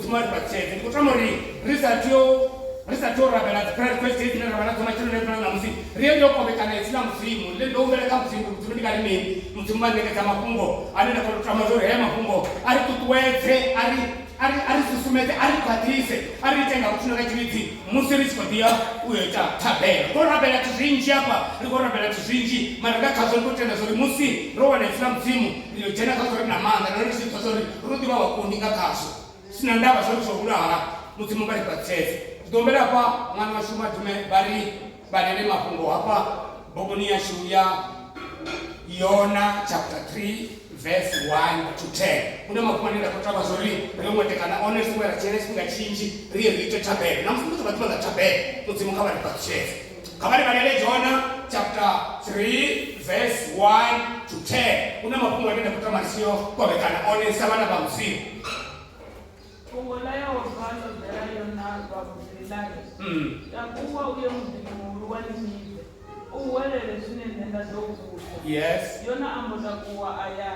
mutsumari patsetse ndikutamori risatio rabela prayer request ine rabana tsona chino ne prana musi riyo kovekana isina musimu le ndo vele ka musimu kuti ndikali mimi mutsimu vanenge kama fungo anenda kwa tramazoro ya mafungo ari kutwetse ari susumete ari kwatise ari tenga kuti ngachiviti musi risikodia uyoita tabela ko rabela tizhinji apa riko rabela tizhinji maranga kazo kutenda zori musi rowana isina musimu riyo tena kazo na manda na risi kazo rudi wa kundinga kazo sina ndaba zori zokula mutsimu bari patsetse dombera pa mwana wa shuma tume bari mafungo hapa Bogonia shuya Yona chapter 3 verse 1 to 10 kuna makumanira kutaba zori remwetekana honest wera chenes kunga chinji riye rite tabele namfunzo batuma tabele mutsimu kabari patsetse kabari bari Yona chapter 3 verse 1 to 10 kuna mafungo nenda kutama sio kwabekana honest abana ba musimu Ungolaya wafano berayo na babuzelane. Yakuwa uye mudimuru walimize. Uwelele zinenda zokuza. Yes. Yona amboza kuwa aya.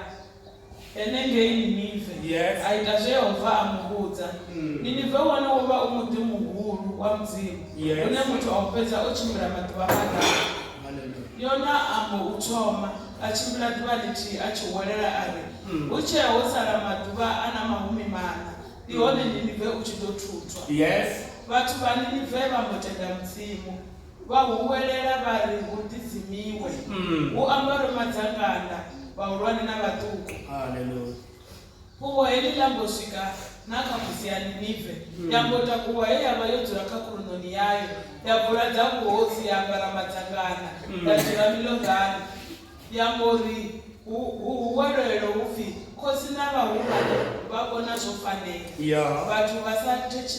Enenge imize. Yes. Aitaje ova amubuza. Ninive wana uba umudimu huru wa mzimu. Yes. Une mtu awupeza ochimira matuwa hada. Yona amu uchoma. Achimira dualiti achuwalela ari. Uche awosala matuwa ana mahumi mana. Dione ninive uchidotutwa. Yes. Vatu vaninive vambotenda mzimu. Vahuwelela vari hutizimiwe. Uambaro madzanganda. Vaurwane na vatuku. Hallelujah. Huwa heli lambosvika nakamuziya Ninive. Yambota kuwa yava yodzura kakurunoni yayo. Yavhura dzakuhosi yambara madzangana. Yadzura milongano. Yambori uwerero ufi kosina vahumane vabona zvofanira. Vatu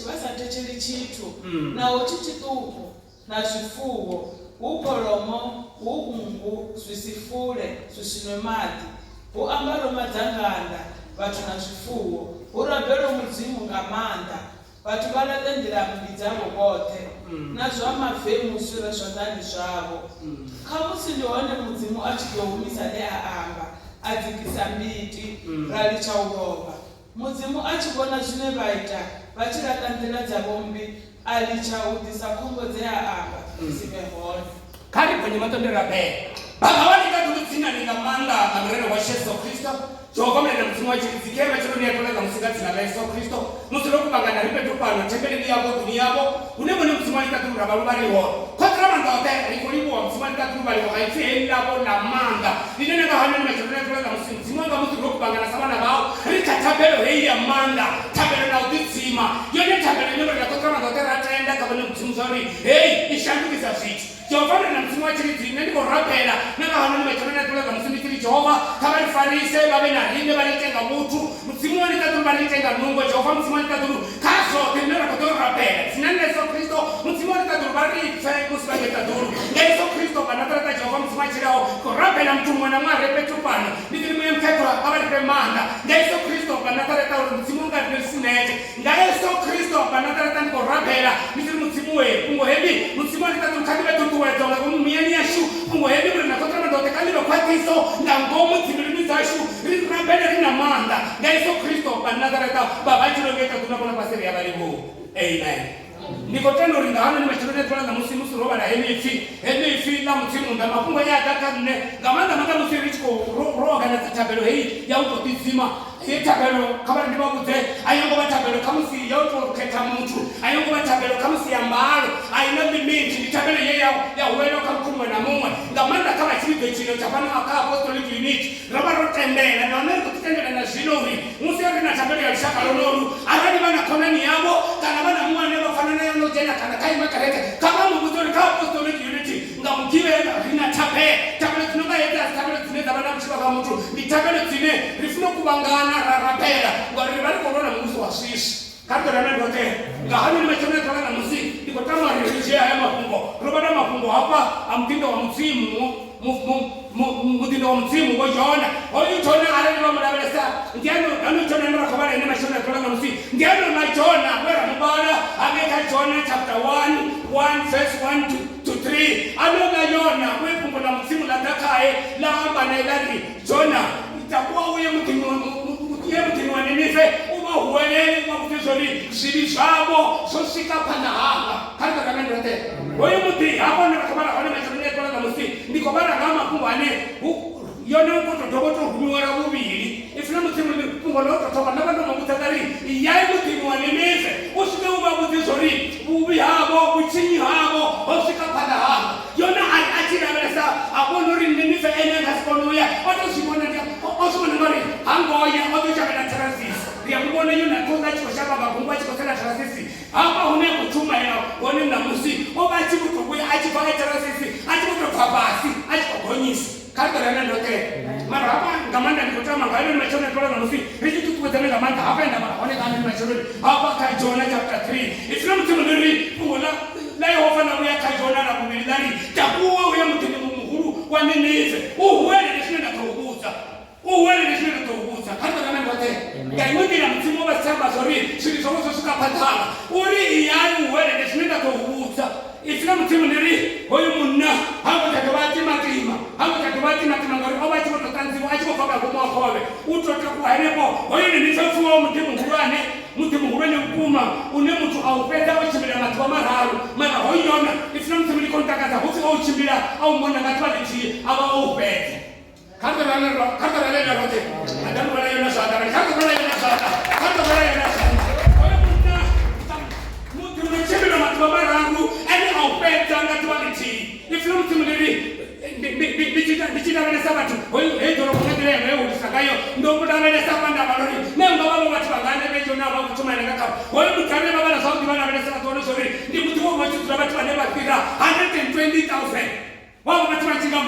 vasatecheri chitu nawo chichituku na zvifuwo ukoromo uungu zvisifure zvisinwe madhi uambaro madzanganda vatu na zvifuwo urabhero mudzimu ngamanda vatu valadendera mbi dzavo vote nazvamavhemu shure zvandani zvavo kamusi ndione mudzimu achidyohumisa neaamba adzikisa mbiti ralichaurova mudzimu achivona zvine vaita vachirata nzira dzavo mbi alichaudisa khombo dzeaamba isivehona kari kwenye matondera be bakawanika tulitsinanira manda kamrero wa Yesu Kristo chokomera mzimu wa chizikema chironi yatoleka musingazi na Yesu Kristo musiroku bangana ripetu pano tembele yako dunia yako unemone mzimu wa ikaturu rabalubaliwo kontra manda ote rikuliwa mzimu wa ikaturu baliwo haitenda bona manda ninene kahana ni machironi yatoleka mzimu wa musiroku bangana sabana bao rikatabelo hei ya manda tabelo na udizima yone tabelo nyoro ya kontra manda ote ratenda kabone mzimu zori hei ishandukiza vitu Jehova na msimu wa chirizi ndiko rapela nanga hano nimechana tuleka msimu chiri Jehova kama farise babe na rinde balitenga mutu msimu wa nikaturu balitenga nungo Jehova msimu wa nikaturu kaso tendera kutoka rapela sinani Yesu Kristo msimu wa nikaturu bali fai kusibage taturu Yesu Kristo banataka Jehova msimu wa chirao korapela mtu mwana mare petu pana nitilimu mketwa abali pemanda Yesu Kristo banataka msimu wa ngadisinete Yesu Kristo banataka korapela nitilimu msimu we ungo hebi msimu wa nikaturu kadibe tuwetonga kumuyani yashu ungohebi muri nakotra ndote kandi bakwatiso ndangomu tsimilimi zashu rirabele rina manda Yesu Kristo banazareta baba chirongeta tunabona paseri yabalibo amen nikotendo ringana ni machirone twana na musimu roba na hemifi la mutimu nda mafungo ya dakanne ngamanda manda musirichko roga na tabelo hei ya utotizima tabelo kabari ndibabuze ayongo batabelo kamusi ya utoketa mtu ayongo batabelo kamusi ya mbalo ayina limiti nitabelo ye ya welo kamkumwe na mumwe ngamanda kama chibe chino chapana aka apostolic unit roba rotembela na onero kutendela na zinori musiri na tabelo ya shaka lonoru arani bana konani yabo kana bana mwana bafana na yono jena kana kai makarete kama mubutoni ka apostolic unity ngamukiwe rina tabelo tunonga yeta tabelo tuneza bana mshiba kama mtu ni tabelo tine rifuna kubangana rarapela ngari bali korona muso wa sisi kato na ndote ngahani nimechomea kwa na musi niko kama rejea ya mafungo robada mafungo hapa amtindo wa msimu mutindo wa msimu wa Yona oyu Yona ale ni mudabelesa ndiano anu Yona ndora kabale ni mashona kwa na musi ndiano na Yona wera mubala ameka Yona chapter 1 verse 1 to 3 anu na Yona wefungo na msimu la takae la amba na ilari Yona itakuwa uye mtini wa Ninive uba hueleli mabutizori zili zvavo zvosvika panahanga kari kakamendrote hoyo muti hapo ndakabara hone machorone kola kamusi ndikobara ngama kumbane yona ukoto dogoto hunyora bubiri ifuna mutimwe kungoloto toba nabando mabutakari yayi mutimwe waneneze usike ubabutizori bubi habo buchinyi habo osika panahanga yona achira beresa abonori nenize ene ngaskonoya otosibona ndia osibona ngari hangoya otochabena transis ndiyakubona yona konga chikoshaba bagungwa chikosela transis hapa hune kutuma ina wone namusi obachi kutobuya achipaka transis achikutopapasi achikogonyisa kagarana ndote mara hapa ngamanda nikotama ngalo nimechona tola namusi hichi tukutana ngamanda hapa enda mara one kana nimechona hapa kajona chapter 3 ifuna mtu mndiri fungola na Yehova na muya kajona na kumilidani takuwa uya mtini mumuhuru waneneze uwele nishina kuhubuza uwele nishina kuhubuza kagarana ndote gaimudi na mtimo wa samba zori shiri zozo suka patana uri iyani uwele nishina kuhubuza ifuna mtimo ndiri hoyo munna hapo takabati matima hapo takabati matima ngori obati motokanzi wachi kofa kwa mwakowe utoka kuharepo hoyo ni nisofuwa mtimo ngurane mtimo ngurane ukuma une mtu aupenda ochimira matwa mararu mara hoyona ifuna mtimo likontakaza hufi ochimira au mwana matwa lichi aba opete kagarana rote adamu wala yona sada kagarana yona sada kagarana yona sada hoyo munna mtimo ochimira matwa mararu ene aupeta ngatwa lichi ifuna mtimo ndiri ndichita vene sabatu hedoro kungendele mwe ulisakayo ndokuda vene sabanda balori nenga babo bati bagande bejo na babo kutuma ngaka hoyo mutane baba na sauti bana vene sabatu ono sori ndi mutiwo mwachitura bati bane bakira 120,000 wabo bati machinga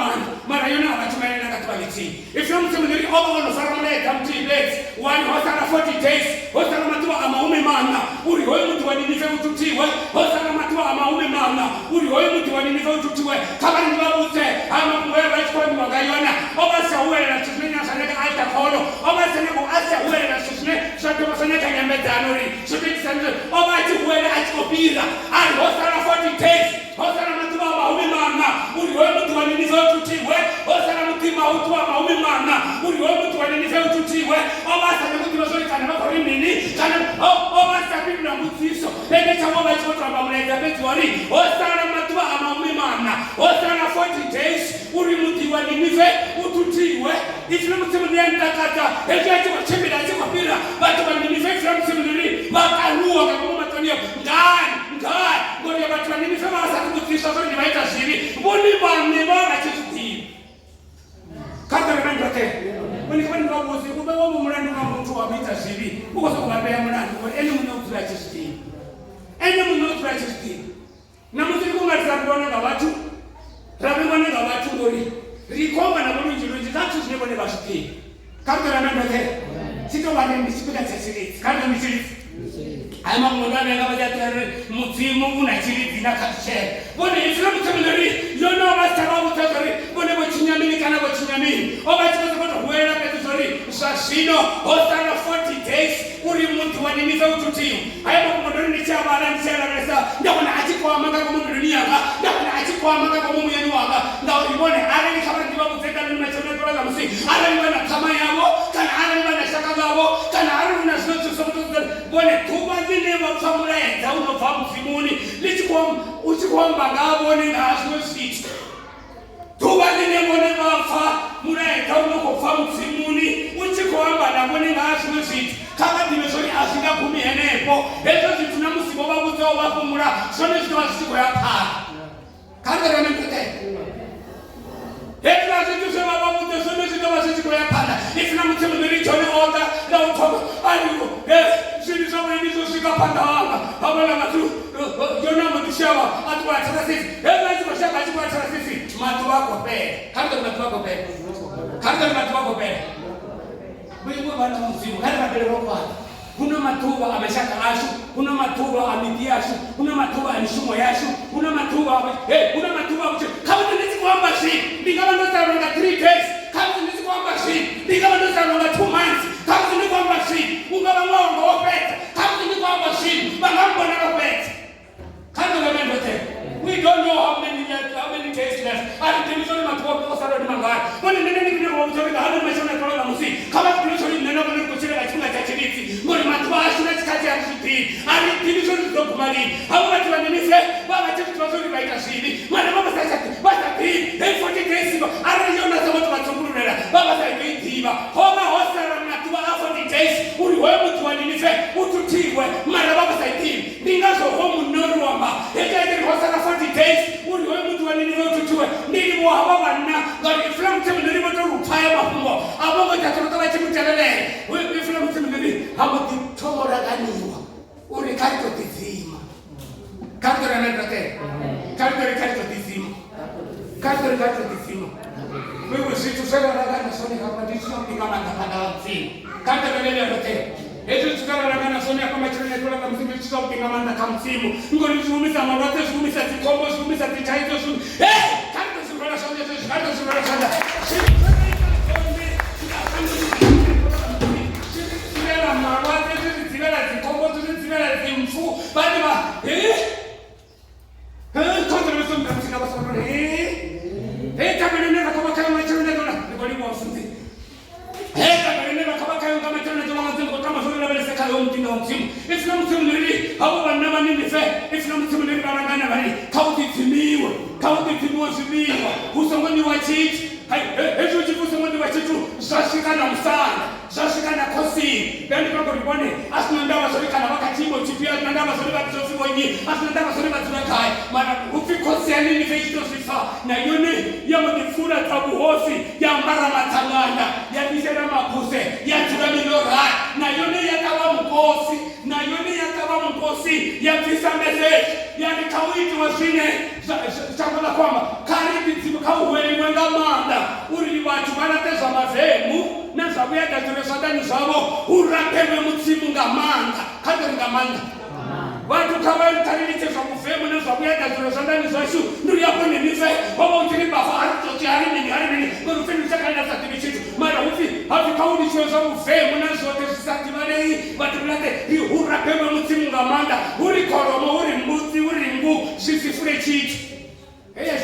mara yona bati mane ngaka baliti if you mtu mndiri obo ono saramule kamti days one hosara 40 days hosara matuwa amaume mana uri hoyo mtu waninife ututiwe hosara matuwa amaume mana uri hoyo mtu waninife ututiwe kama ndi babute ama mwewe bachikoni wagayona oba sawele na chusmenya saneka alta kolo oba saneko asa uwele na chusme shato saneka nyametanori shutiki sanjo oba achi uwele achikopira ali hosara 40 days hosara matuwa amaume mana uri hoyo mtu waninife ututiwe hosara mtima utuwa amaume mana uri hoyo mtu waninife ututiwe oba saneko kutibazori kana bakori nini kana oba sabibu na mutiso ene chawo bachikotwa bamuleza betwari hosara matuwa amaume mana hosara 40 days uri muti waninife ututiwe ifuna mutimu ndakata ejaje wachemera chikopira batu waninife ifuna mutimu ndiri bakaluwa kakoma matonio ngani ngori batu waninife basa kutisha zori nibaita shiri boni bane baba chituti kakara ndote wani kwani babuzi ube wabo murando na mtu wa bita shiri uko soko babea murando ene munotula chituti ene munotula chituti na mutiri kungatambona ngabatu rabengone ngabatu ngori rikomba na bulungi lungi zatu zinebone bashiki kakara ndote sito bane mbisipika chachiri kakara michiri ayama mundane ngabajatare mutimu unachiri na kache bone ifuna mutembeleri yono bastababu takari bone bochinyamini kana bochinyamini obachikoze koto huela petuzori shashino hosana 40 days uri muntu waninife ututiyo ayama mundane nichabala nichalabesa ndabona achikwa manga ko mundani yanga ndabona achikwa manga ko mumuyani wanga ndawri bone arani khabari ndibabu zekana nimachona tola musi arani bana kama yabo kana arani bana shaka gabo kana arani na sotu sotu bone tuba zine baphamula yenza unova mzimuni lichikwam uchikwamba ngabone ngasho sithi tuba zine bone bapha mulayenza unova mzimuni uchikwamba nabone ngasho sithi kama dimezori asinga kumi enepo ezo zitu na musibo babuzo bapumula sone zito asiko ya pa kangere nempete etla zitu sema babuzo sone zito asiko ya pa ifuna mutemu ndirichone oda na utoma ayo sini soma ndizo sika pandanga abana matu yona mutishawa atwa tarasisi eza ziko shaka ziko tarasisi matu wako pe kangere matu wako pe kangere matu wako pe wewe bana mzimu kana mbele ropa kuna matuba ameshaka ashu kuna matuba amidiashu kuna matuba anishumo yashu kuna matuba kuna matuba kama ndizi kwamba shi ndikama ndo taronga 3 days kama ndizi kwamba shi ndikama ndo taronga 2 months kama ndizi kwamba shi ungaba ngongo opeta kama ndizi kwamba shi bangambo na opeta kama ndo te we don't know how many days left ali ndizo matuba kwa sababu ni mangani wani nene ni ndio wao mtoka hadi mashona tola musi kama ndizo ni neno bali kuchira kachunga cha chiriti ngori matuba mari abo bati baninife baba chetu bazuri baita shini mwana baba sasa basta pi 40 days ara yona sabato batsungulera baba sasa itiva homa hosara natuba 40 days uri wewe mtu waninife ututiwe mara baba sasa itiva ndingazo homu norwamba ekaje hosara 40 days uri wewe mtu waninife ututiwe ndiri muhaba bana ngari flam temu ndiri moto rupaya mahumbo abo tatoroka bachimutelele we flam temu ndiri abo titomora ganiwa uri karito tizima karito ranendate karito tizima karito tizima wewe situ sema ragana soni kama ndisho kama ndapanda mzima karito ranendate ejo tukara ragana soni kama chirene tola kama mzima chiso kama ndaka msimu ngoni zumisa marote zumisa tikombo zumisa titaito zum karito zumara soni karito zumara soni sila marote zimela tikombo zimela timfu bali ba kontra meso mtamsika basa tabenene kama kama chirene tola ngoni mwafuti tabenene kama kama chirene tola ngazimo kama sura bale seka yo mtinga msimu ifuna msimu nili abo banna banini fe ifuna msimu nili barangana bali kaudi timiwe zibiwa usongoni wa chichi ejo usongoni wa chichi zashikana msana zashikana kosi bali kwa ribone asinandawa sorikana wakatibo chipia asinandawa sorika tsofimonyi asinandawa sorika tunakai mara ufikosi alini feito sifa na yone yamodifuna tabu hosi ya mara matangana ya bisera mapuse ya turamilora na yone yakawa mkosi ya visa message yani kawiti wasine chakula kwamba karibi timu kauweli mwenga manda uri watu wanateza mavemu na zabuya dazure sadani zabo urapewe mutimu ngamanda kadri ngamanda watu kaweli tarilite za muvemu na zabuya dazure sadani zashu nuri yapo ni nife baba utini bafa harito harini ngorufeni chakala za tibichitu mara ufi hafi kauli chwe za muvemu na zote zisati marei watu blate hi urapewe mutimu ngamanda uri koromo uri mbuzi uri mbu sisifure chitu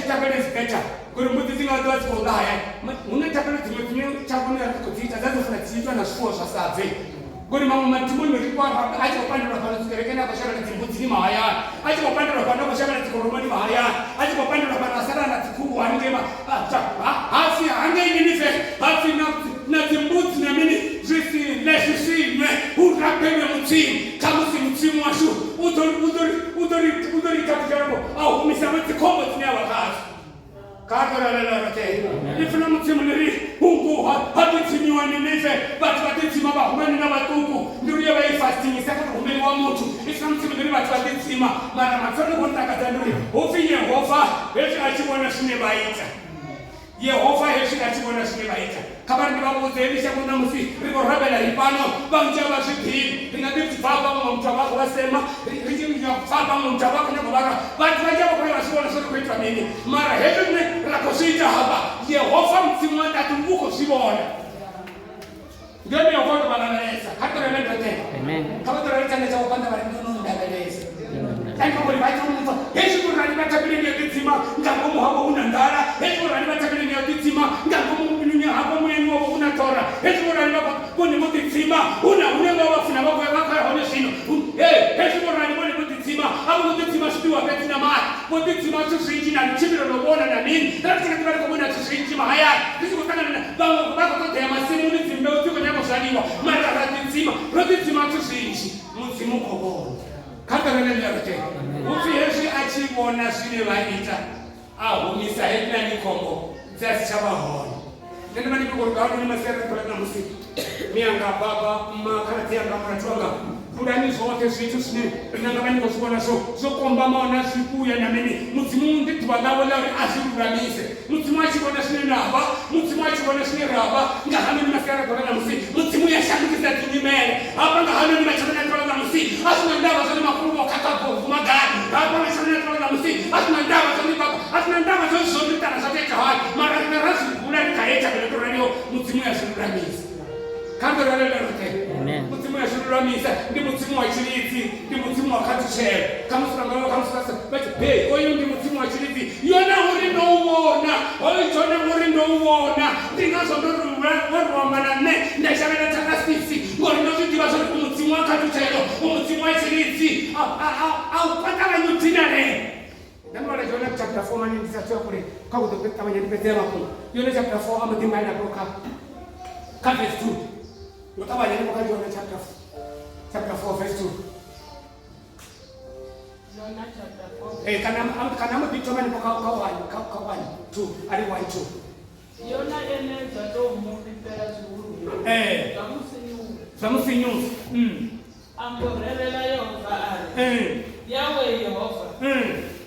sitabele ziketa kuri mbuzi zinga dozi kongaya unatapele zimwe chakuna kuzita zazo funa tijwa na shuo za save kuri mama matimuni rikwa aje upande wa kana zikerekena kwa shaka zimbuzi ni mahaya aje upande wa kana kwa shaka zikoromani mahaya aje upande wa kana sala na tikubu wanjema hafi ange ninife hafi na zimbuzi na mini zisi lesisi urapewe mutimu kama si mutimu washu udori kapijabo au umisamati kombo tinya wakazi kadra lelorote ifuna mutimu niri ungu hatitimiwa ninife batitima bahumeni na batuku nduriye bayi fasting saka kumeni wa mutu ifuna mutimu niri batitima mara mafano kontaka tanduri ufinye hofa eti achibona shine baita Yehova yeshi achibona shine baita kabari babuze bisha kuna musi riko rabela ipano banja bashiti ringaditi baba mu mtabako basema rijimi ya baba mu mtabako na kubara bati baje kwa washona sio kuitwa nini mara hebu ne rakosita hapa Yehova mtimu atatumbuko sibona ngeni Yehova bananesa hata nenda tena amen kama tunaleta nje kwa panda bali ndio ndagaleza tangu kwa baita mtu yeshi kuna nimetabiri ni kitima ngamu hapo una ndara yeshi kuna nimetabiri ni kitima ngamu mminya hapo mwenye wao una tora yeshi kuna nimetabiri ni kitima una unengo wafuna wako wako hone sino yeshi kuna nimetabiri ni kitima hapo kitima shiwa kati na mara kwa kitima tusinji na chibiro lobona na nini lakini kuna kwa mwana tusinji mahaya sisi kutana na bako kote ya masini ni timbe utuko nyako saliwa mara kitima tusinji msimu kobo kata nene yote ufi yeshi achibona shine baita umisa hedna ni kombo zasi chabaho nende mani kuruka ni masera kwa musi mianga baba makati anga mratwanga kudani zote zitu sine nangabani kusubona so komba maona siku ya nameni mutimu ndi tubagawo la asiruramise mutimu achibona shine naba mutimu achibona shine raba ngahano ni masera kwa musi mutimu ya shangiza tinimele hapa ngahano ni machana kwa musi asina ndawa zani makuru kakapo kumagani hapa na shine kwa musi asina ndawa zani baba asina ndawa zani zote tana zote kwa mara na rasu kuna kaeta kwa radio mutimu ya shangiza kando la lolote mutimu ya shangiza ndi mutimu wa chirizi ndi mutimu wa katuchele kama tunangalo kama sasa bati oyo ndi mutimu wa chirizi yona uri no uona hoyu John ngori ndo uwona ndingazo ndo roma na ne ndashavela takasisi ngori ndo zvidiva zvori kumudzimu wakatuchairo umudzimu wachiridzi aupata vanyutina ne ndamara John chapter 4 mani ndisatwa kure kakutopeka manyandipedzera makuru yone chapter 4 amudimbaina broka verse 2 yotabanya ni kwa John chapter 4 verse 2 John chapter 4 kana muditoma ni kwa 1 2 ali 1 2 Yona eneza to mupipera zuru Zamusinyu amborerela Yehova ari yawe Yehova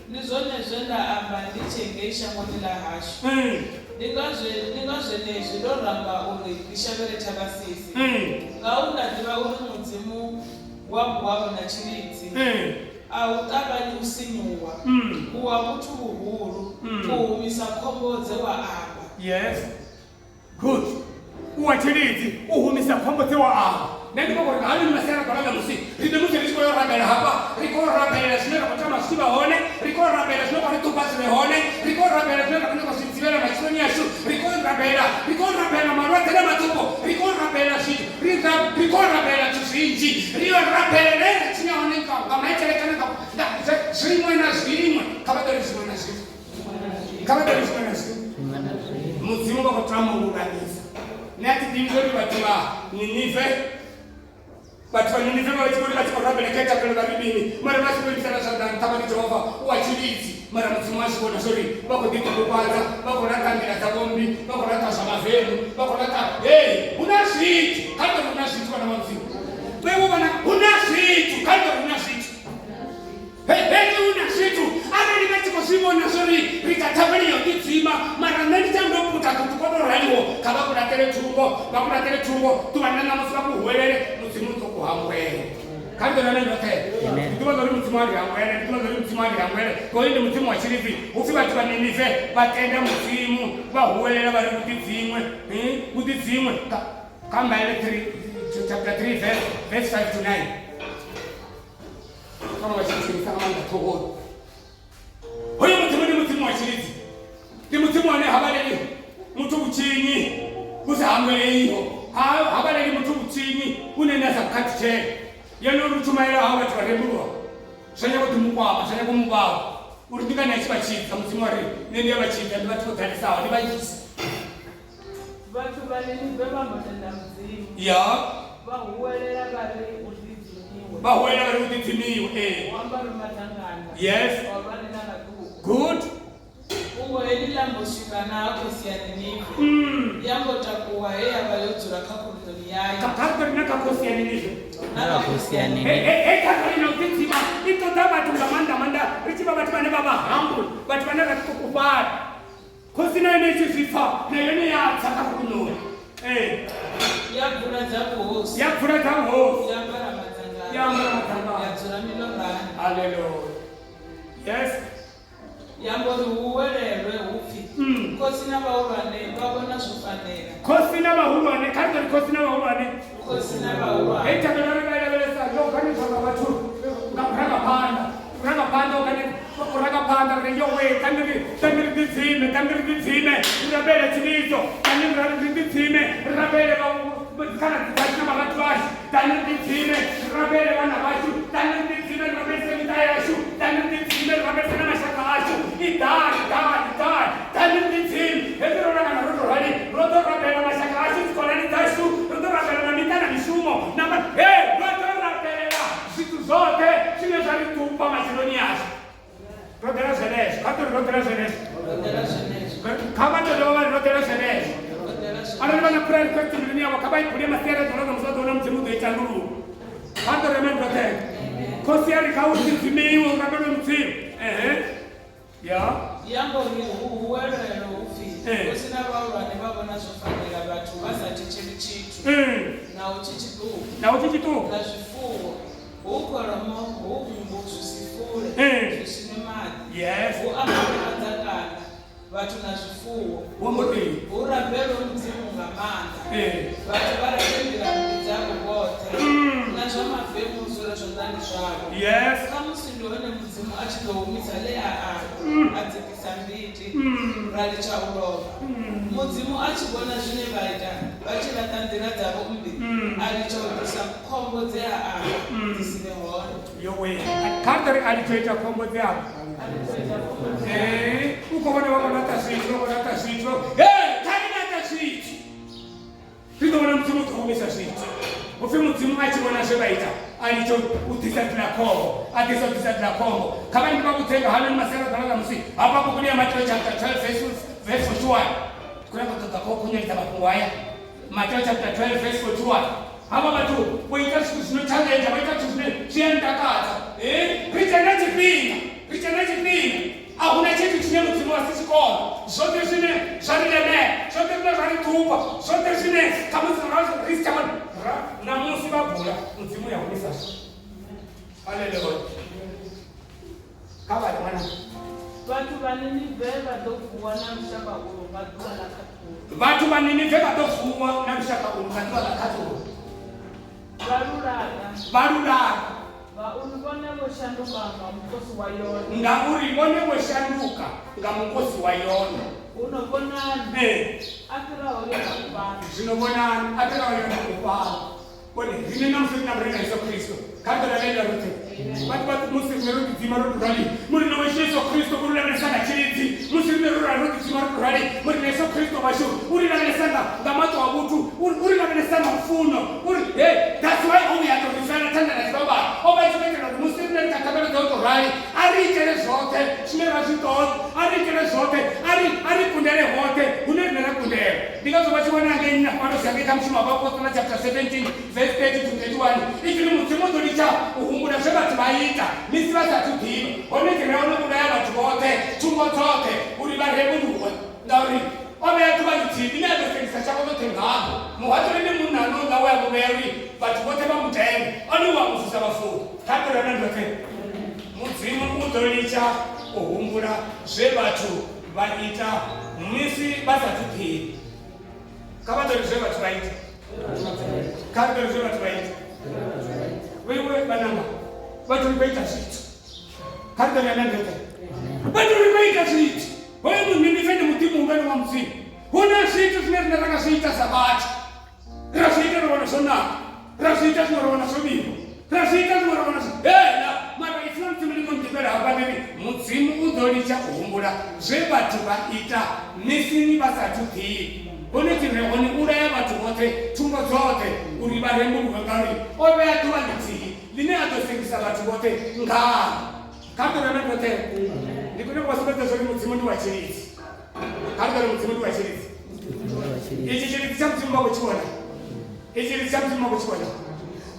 nizone zvenda amba ndichengeisha ngoni la hashu ndingazve nezvi ndoramba uri ndishavere takasisi ngaundaziva uri mudzimu wabwavo nachiridzi autabanyi usinyuwa uwa kuti uhuru kuhumisa khombodze wa aba. Yes, good. Uwachiridzi uhumisa khombodze wa aba. Ndikubona kuti hali masera balaga musi ridemuze risiko yorabela hapa riko rabela sinera kuti masiba hone riko rabela sinera kuti tupasire hone riko rabela sinera kuti kusitsivela machoni yashu riko rabela marwa tena matupo riko rabela shit riko rabela tusinji rio rabela chinaone kama ichelekana kama zrimwe na zrimwe kama zrimwe na zrimwe mudzimu bakutama udanisa nati dinzori batwa Ninive batwa Ninive bachikuri bachikorabeleketa pelo baribini mara bachikurisana sadani tabani Jehova wachiridzi mara mudzimu washikona sori bakudika kupaza bakonatambira tabombi bakonata samavenu bakonata unazviti kando unazviti kana mudzimu wewe bana unazviti kando unazviti unazviti ameni bachikosibona sori rikatabani yokidzima mara ndichandoputa kuti kodoraiwo kava kudatele tumbo tuvanana musi vakuhwelele mudzimu tokuhambwele kandi nanendote nditumazori mudzimu ari hambwele koinde mudzimu wachiridzi ufi vati vaNinive vatenda mudzimu vahwelele vari kuti dzimwe kambaile chapter 3 verse 5 to 9 kama wachitisa amanda tohoro hoyo mudzimu wachiridzi ndi mudzimu ane habaleli mutu uchinyi kuzahambwele iyo habaleli mutu uchinyi unenasa kukati chene yano rutumaira hawa tikarembulwa shanya kuti mukwama shanya kumubava uri ndikanachi vachidza mudzimu wari nendiya vachidza ndivatikodzanisawa ndivachisi vatu vanini vevamotenda mudzimu vahuwelela vari utidzimiwe wambarumatangana yes good uwoelilambosvika naakosiyaninive yambotakuwa eyavayodzura kakuridoni yayo kakarina kakosiyaninive Kakarina utidzima itoda vatu ngamanda richiva vatu vane vavahambu vatu vane vatikokuvara kosina inechizvifa neyone yatsaka kunona yabvura dzakuhosi yambaramatangana yadzura milorani haleluya yes yambori uwelelwe ufi kosina vaurwane vavona zvofanera kosina vahulwane kandori kosina vahulwane etakanarivailavelesa yoganisaka vatu urakapanda renyowe tandiridizime urabele chilizo tandiridizime rabele kana dzina mavatu vashi tandiridizime rabele vana vachu tandiridizime rabese mita yashu tandiridizime rabese namashaka ashu idari tandiridizime evirorana rotorali rotorabela mashaka ashu zikolani dzashu rotorabela namita na mishumo rotorabela zvitu zote zvine zvaritupa mazironi ashu rotera zvenesvo katori rotera zvenesvo kavatodova rotera zvenesvo anoni vana prayer question rini yavo kavaibhuria masiyara dzoroga musadzoona mudzimu dzoitandururu kandoremendote kosiyari kaudzidzimiwo ungandone mudzimu yambori uwelelo ufi kosina vaurwane vavona zvofanira vatu vasati chiri chitu nauchichituku nazvifuwo ukoromo uumbu zvisifure zvisine madi uamavadzakana vatu nazvifuwo urambero mudzimu ngamanda vatu varatendera mbi dzavo vote nazvamavhemuzura zvondani zvavo kamusi ndoone mudzimu achidoumitsa lea ako adzikisa mberi zviiti ralicha ulova mudzimu achigona zvine vaita vachivata nzira dzavo mbi alichodisa khombo dzeaavo dzisive hone yowe kandari alichoita khombo dzeavo ukobona vakonata zvitro tainata zviti tinoona mudzimu dzoomesa zviti ufe mudzimu achivona zvevaita alichoudhisatira khombo adhisatira khombo kava ndiva kutsenga hano masera dzanaga musi apapo kune Matthew chapter 12 verse 41 kuna kutoka kwa kunyeleza mafungu haya Matthew chapter 12 verse 41 hapa watu waita siku zinochallenge waita siku zinochiandakaza richana chipinga ahuna chetu chine mudzimu wasisikola zote zvine zvariremera zote zvine zvaritupa zote zvine kamuzirisitama namusi vabhura mudzimu yaunisa haleluya kavali mwana vantu vaninive vadovhuwa namushaka uno mazuva nakatoro vantu vaninive vadovhuwa namushaka uno mazuva nakatoro varurara vaurivone voshanduka ngamukosi wa Yona ngaurivone voshanduka ngamukosi wa Yona unobonani atirahoyona kupana zvinobonani atirahoyona kupana kone zvine namusori namurena Yesu Kristu kandoravenda rute vati musirime rudzima rorurali murina weyesu Kristu uriravesanga chiridzi musirime rurali rudzima rorurali murina Yesu Kristu vashu uriravesanga ngamato avutu uriravesanga mfuno that's why we have to refer tenderness baba obaitobekera musirime rikatabera dzotorali ariitele zvote chinera zvitoro ariitele zvote ari kundere hote unorinera kundere ndikazovachivona ngenyina panoshange kamushima vaapostoli chapter 17 verse 30 to 31 ichiri mudzimu ndoricha uhumbura zvevati vaita misi vasati dhiva onekera unokudaya vatu vote tumbo dzote uri vareburuwe ngauri oveya tuvalitidi neadosengisa chako totengavo muhatorine munhu anonga wayakuveri vatu vote vamutenge aniwamuzusa vafuku takoranandote mudzimu udoricha uhumbura zvevatu vaita misi vasati dhiva kavatori zvevatu vaita kavatori zvevatu vaita wewe banama watu ribaita zvitu karitori anandete watu ribaita zvitu wewe munhu ndifende mudzimu ungani wa mudzimu una zvitu zvine rinatanga zviita sabati razviita rovona zvonaka razviita zvinorovona zvobirwa razviita zvinorovona mara isina mudzimu ndikondipera hapaneri mudzimu udoricha kuhumbura zvevatu vaita misini vasati dhii oneti rehoni uraya vatu vote tumbo dzote uri varemburwa ngari oveya tuvanidzii line atosengisa vatu vote ngano katoranandote ndikune kuvasombedza zvori mudzimu ndiwachiridzi karitori mudzimu ndiwachiridzi ichi chiridzi chamudzimu vakuchiona ichi chiridzi chamudzimu vakuchiona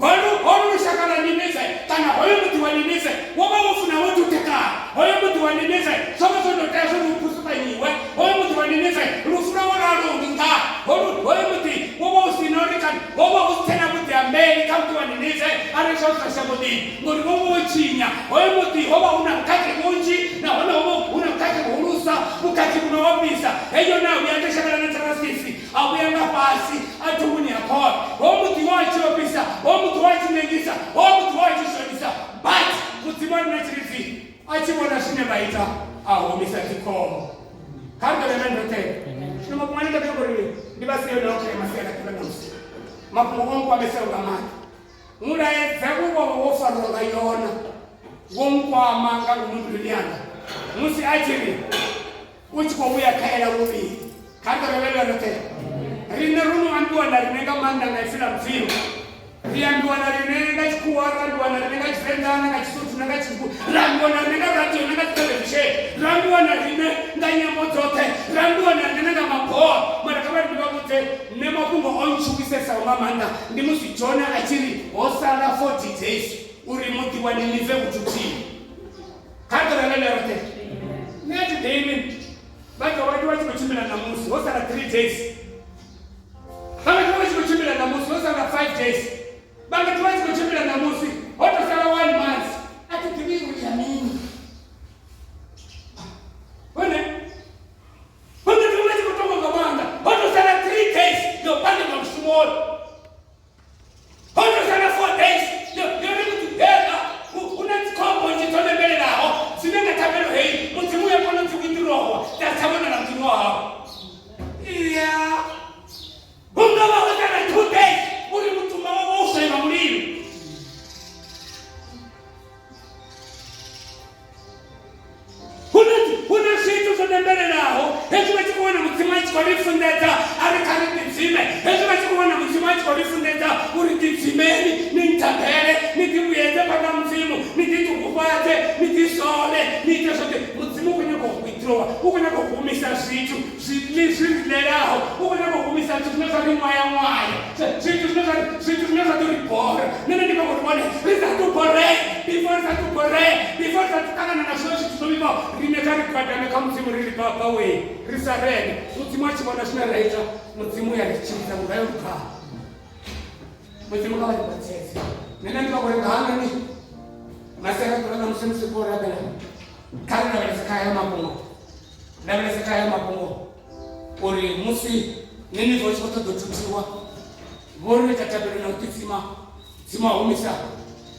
hono ushakana ninise kana hoyo muti waninise wova ufuna wotutekana hoyo muti waninise sokozonotaya zvorupusukanyiwe hoyo muti waninise rufuna wararunginga hoyo muti wova usinorikani wova usitena muti amberi kamuti waninise arizvozvashamudini ngori wova uchinya hoyo muti wova una mukake munji nahona wova una mukake muhurusa mukake kunowapisa heyo nawe yandeshakana netarasisi akuyanga pasi atumuni yakona hoyo muti wachiopisa omuti wachinengisa omuti wachisonisa but mudzimu arinachiridzi achivona zvine vaita ahomisa chikomo karidorenandote zvino mapumani ndapegorire ndivasiyonaokemasiyanakivanausi mapungo onkwameseugamani muraedza kuvovo wofarwa ngayona wonkwama ngangumunduliyanga musi achiri uchikouya kaela muviri karidorenandote rine runoambiwana rinenga manda ngaifila mdzimu riambiwana rinenga chikuwa rambiwana rinenga chivendana ngachisutu nanga chiku rambiwana rinenga radio nanga television rambiwana rine nganyamo dzote rambiwana rinenga mabhoa mara kavari ndivakudze nemapungo onchukisesa umamanda ndimusi Jona achiri hosara 40 days uri muti waninive kututii katoralelerote neti David vaka wati wachikuchimbira namusi hosara 3 days vaka wachikuchimbira namusi hosara 5 days banga tuwazi kuchimbira namusi otosala 1 month atitibiri kuyamini wene wende tuwazi kutonga ngabanga otosala 3 days yopande mamsumolo otosala 4 days yone kutihela unatikombo njitole mbele lao zinenga tabelo hei muzimu yakona tukindirowa khou ri funḓedza a ri kha ri ḓidzime hezwi vha tshi khou wana mudzimu a tshi khou ri funḓedza uri ḓidzimeni ni ntabele ni ḓivhuyedze phanḓa mudzimu ni ḓiṱungufhadze ni ḓisole ni ite zwoṱhe mudzimu u khou nyaga u withdrawa u khou nyaga u humisa zwithu zwilelaho u khou nyaga u humisa zwithu zwine zwa ri ṅwayamwaya zwithu zwine zwa ḓo ri bora nṋe ndi khou ri vhone ri sa tu borea before sa tu borea before sa tu ṱangana na zwiṅwe zwithu zwo vhifhaho riṋe kha ri badame kha mudzimu ri ri baba we ri sa rene mudzimu a tshi vhona zwine ra ita mudzimu ya ri tshimisa ngayo lukhaha mudzimu kha vha ri batsese nṋe ndi khou ri nga hanani masera ḓola na musi musi khou rabela kha ri lavhelese kha haya mafhungo lavhelese kha haya mafhungo uri musi Nineveh tshi khou ṱoḓa u thuthiwa vho ri tatabelo na u ḓidzima dzima humisa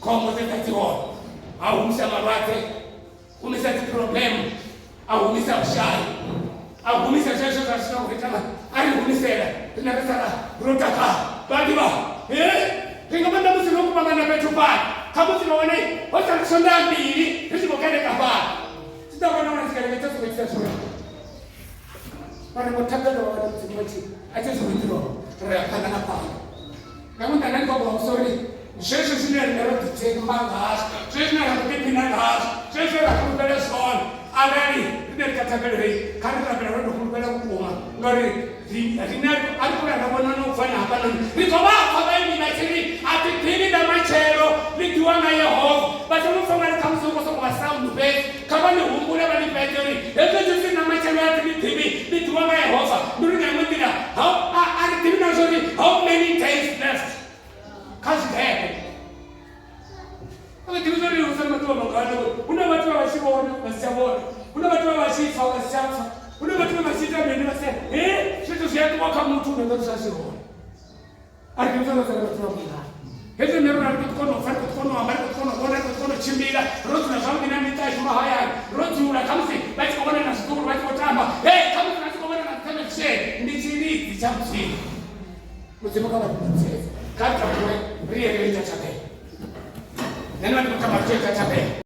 khombo dze dza dzi hone a humisa malwadze humisa dzi problemu a humisa vhushai a humisa zwezwo zwa zwina khou ita a ri humisela rine ri sala ro takala vhaḓivha ri nga maanḓa musi ro kuvhangana fhethu fhano kha musi vha wane ho sala swondaha mbili ri tshi khou kereka fhano tshi ḓa vhona wana tshikereke tsha sokou itisa zwone vhana vho takala vha wana mudzimu watshi a tshi zwi withdraw ri ya phanḓa na phanḓa nga maanḓa nda ndi khou vha sorry zwezwo zwine rine ro ḓithemba ngazwo zwezwo zwine ra khou ḓiphina ngazwo zwezwo ra fhulufhele zwone arali rine ri kha thabelo hei kha ri rabela ro ḓo fhulufhela vhukuma ngauri rine a ri khou ya ra vhona na u fana hafhanoni ri khou vha pfha vhaimbi vha tshi ri a ḓi ḓivhi nga matshelo ḽi ḓiwa nga Yehova vha songo pfha nga ri kha musi u khou sokou vha sound fhedzi kha vha ni humbule vha ni fhedze uri hezwo zwithu na matshelo a ḓi ni ḓivhi ḽi ḓiwa nga Yehova ndi uri nga iṅwe nḓila a ri ḓivhi na zwo ri how many days left kha zwidebe a ri ḓivhi zwo ri hu sala maḓuvha mangana hu na vhathu vha tshi vhona vha si tsha vhona hu na vhathu vha tshi pfha vha si tsha pfha hu na vhathu vha tshi ita mini vha se zwithu zwi a ṱuwa kha muthu una ḓo zwa zwi hone a ri ḓivhi zwo sala vhathu vha mangana hezwi nṋe rona ri khou kona u fa ri khou kona u amba ri khou kona u vhona ri khou kona u tshimbila ro dzula zwavhuḓi na miṱa yashu mahayani ro dzula khamusi vha tshi khou vhona na zwiṱuku vha tshi khou tamba khamusi vha tshi khou vhona na television ndi tshilidzi tsha mudzimu mudzimu kha vha ḓidzese kha ri takuwe ri ye ri ita thabelo nṋe ndi khou tamba ri tshi ita thabelo